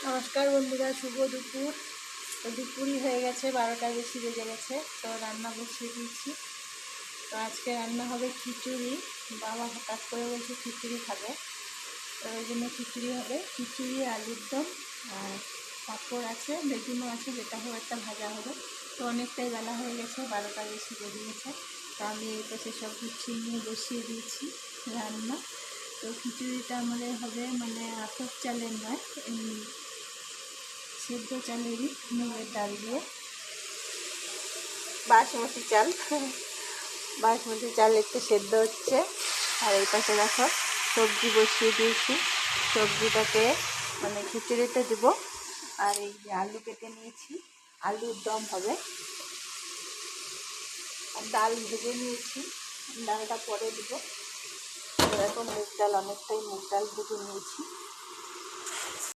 নমস্কার বন্ধুরা, শুভ দুপুর। তো দুপুরই হয়ে গেছে, 12টার বেশি বেজে গেছে। তো রান্না বসিয়ে দিয়েছি। তো আজকে রান্না হবে খিচুড়ি। বাবা হঠাৎ করে বলছে খিচুড়ি খাবে, তো ওই জন্য খিচুড়ি হবে। খিচুড়ি, আলুর দম, আর পাঁপড় আছে, বেগুনও আছে, যেটা হোক একটা ভাজা হবে। তো অনেকটাই বেলা হয়ে গেছে, 12টার বেশি বেজে গেছে। তো আমি এই পাশে সব গুছিয়ে নিয়ে বসিয়ে দিয়েছি রান্না। তো খিচুড়িটা আমাদের হবে মানে আতপ চালের নয়, এমনি সেদ্ধ চালেরই, মুগের ডাল দিয়ে, বাসমতি চাল। বাসমতি চাল একটু সেদ্ধ হচ্ছে। আর এই পাশে দেখো সবজি বসিয়ে দিয়েছি, সবজিটাকে মানে খিচুড়িতে দেবো। আর এই যে আলু কেটে নিয়েছি, আলুর দম হবে। আর ডাল ভেজে নিয়েছি, ডালটা পরে দেবো। দেখো মুগ ডাল, অনেকটাই মুগ ডাল ভেজে নিয়েছি।